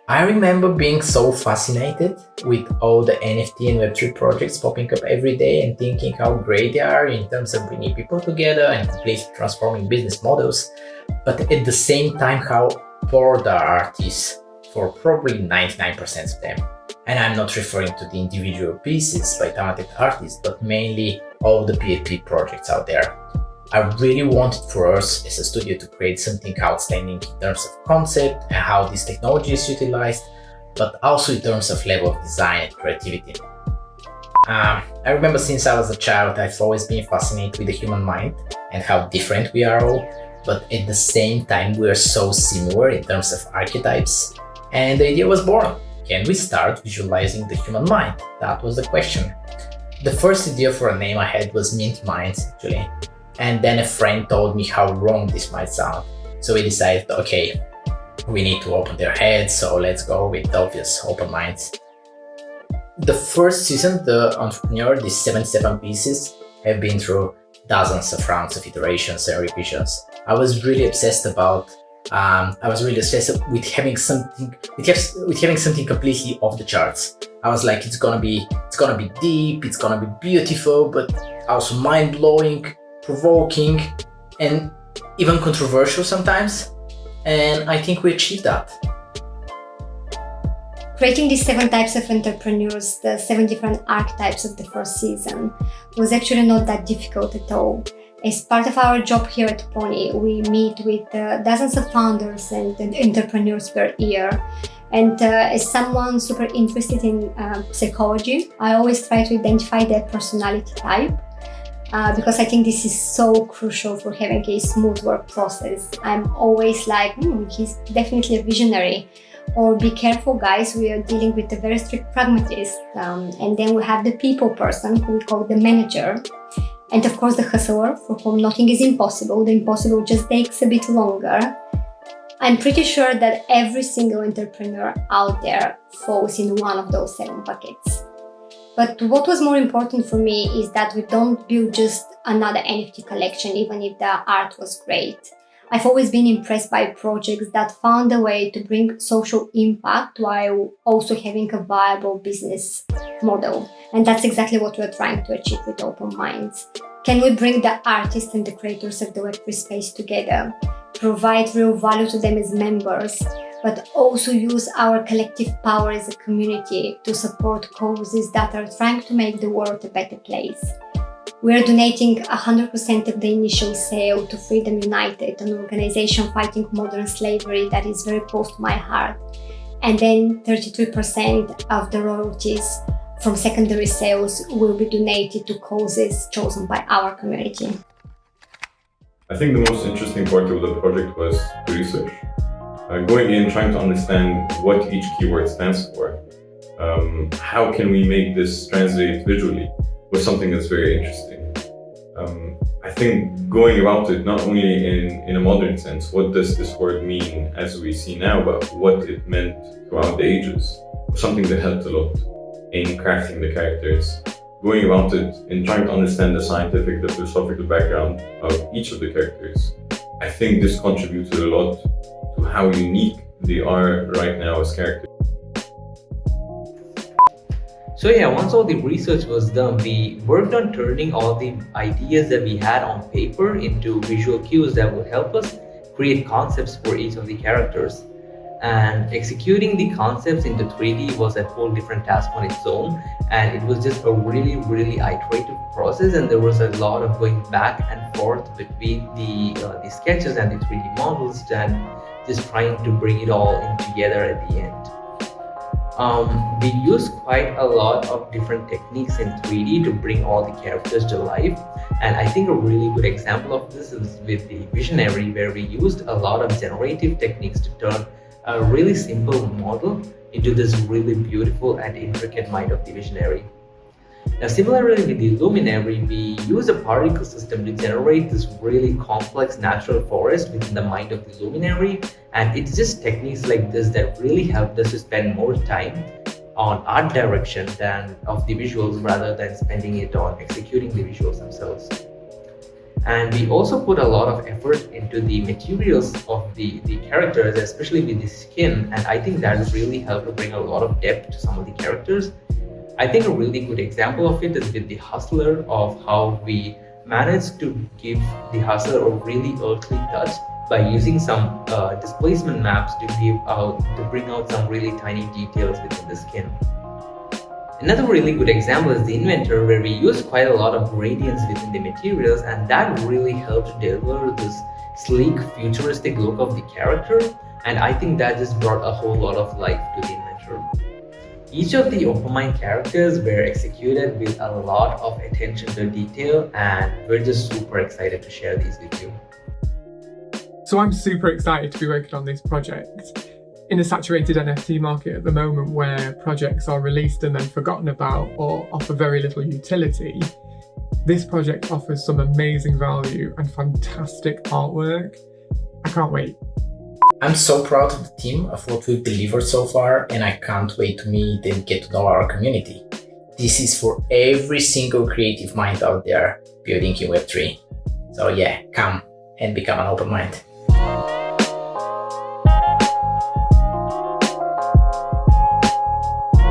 I remember being so fascinated with all the NFT and Web3 projects popping up every day and thinking how great they are in terms of bringing people together and completely transforming business models. But at the same time, how poor the art is for probably 99% of them. And I'm not referring to the individual pieces by talented artists, but mainly all the PFP projects out there. I really wanted for us as a studio to create something outstanding in terms of concept and how this technology is utilized, but also in terms of level of design and creativity. I remember since I was a child, I've always been fascinated with the human mind and how different we are all, but at the same time, we are so similar in terms of archetypes. And the idea was born. Can we start visualizing the human mind? That was the question. The first idea for a name I had was Mint Minds, actually. And then a friend told me how wrong this might sound. So we decided, okay, we need to open their heads, so let's go with obvious open minds. The first season, the entrepreneur, these 77 pieces, have been through dozens of rounds of iterations and revisions. I was really obsessed with having something completely off the charts. I was like, it's gonna be deep, it's gonna be beautiful, but also mind-blowing, provoking, and even controversial sometimes. And I think we achieved that. Creating these 7 types of entrepreneurs, the 7 different archetypes of the first season, was actually not that difficult at all. As part of our job here at Pony, we meet with dozens of founders and entrepreneurs per year. And as someone super interested in psychology, I always try to identify their personality type. Because I think this is so crucial for having a smooth work process. I'm always like, he's definitely a visionary. Or be careful, guys, we are dealing with a very strict pragmatist. And then we have the people person, who we call the manager. And of course the hustler, for whom nothing is impossible. The impossible just takes a bit longer. I'm pretty sure that every single entrepreneur out there falls in one of those 7 buckets. But what was more important for me is that we don't build just another NFT collection, even if the art was great. I've always been impressed by projects that found a way to bring social impact while also having a viable business model. And that's exactly what we're trying to achieve with Open Minds. Can we bring the artists and the creators of the Web3 space together, provide real value to them as members, but also use our collective power as a community to support causes that are trying to make the world a better place? We are donating 100% of the initial sale to Freedom United, an organization fighting modern slavery that is very close to my heart. And then 33% of the royalties from secondary sales will be donated to causes chosen by our community. I think the most interesting part of the project was the research. Going in, trying to understand what each keyword stands for. How can we make this translate visually was something that's very interesting. I think going about it not only in a modern sense, what does this word mean as we see now, but what it meant throughout the ages, was something that helped a lot in crafting the characters. Going about it and trying to understand the scientific, the philosophical background of each of the characters. I think this contributed a lot to how unique they are right now as characters. So yeah, once all the research was done, we worked on turning all the ideas that we had on paper into visual cues that would help us create concepts for each of the characters. And executing the concepts into 3D was a whole different task on its own, and it was just a really iterative process, and there was a lot of going back and forth between the sketches and the 3D models, and just trying to bring it all in together at the end. We used quite a lot of different techniques in 3D to bring all the characters to life, and I think a really good example of this is with the Visionary, where we used a lot of generative techniques to turn a really simple model into this really beautiful and intricate mind of the Visionary. Now, similarly with the Luminary, we use a particle system to generate this really complex natural forest within the mind of the Luminary, and it's just techniques like this that really helped us to spend more time on art direction than of the visuals rather than spending it on executing the visuals themselves. And we also put a lot of effort into the materials of the characters, especially with the skin. And I think that really helped to bring a lot of depth to some of the characters. I think a really good example of it is with the Hustler, of how we managed to give the Hustler a really earthly touch by using some displacement maps to bring out some really tiny details within the skin. Another really good example is the Inventor, where we use quite a lot of gradients within the materials, and that really helped deliver this sleek, futuristic look of the character. And I think that just brought a whole lot of life to the Inventor. Each of the Opamine characters were executed with a lot of attention to detail, and we're just super excited to share these with you. So I'm super excited to be working on this project. In a saturated NFT market at the moment, where projects are released and then forgotten about or offer very little utility, this project offers some amazing value and fantastic artwork. I can't wait. I'm so proud of the team, of what we've delivered so far, and I can't wait to meet and get to know our community. This is for every single creative mind out there building in Web3. So yeah, come and become an open mind.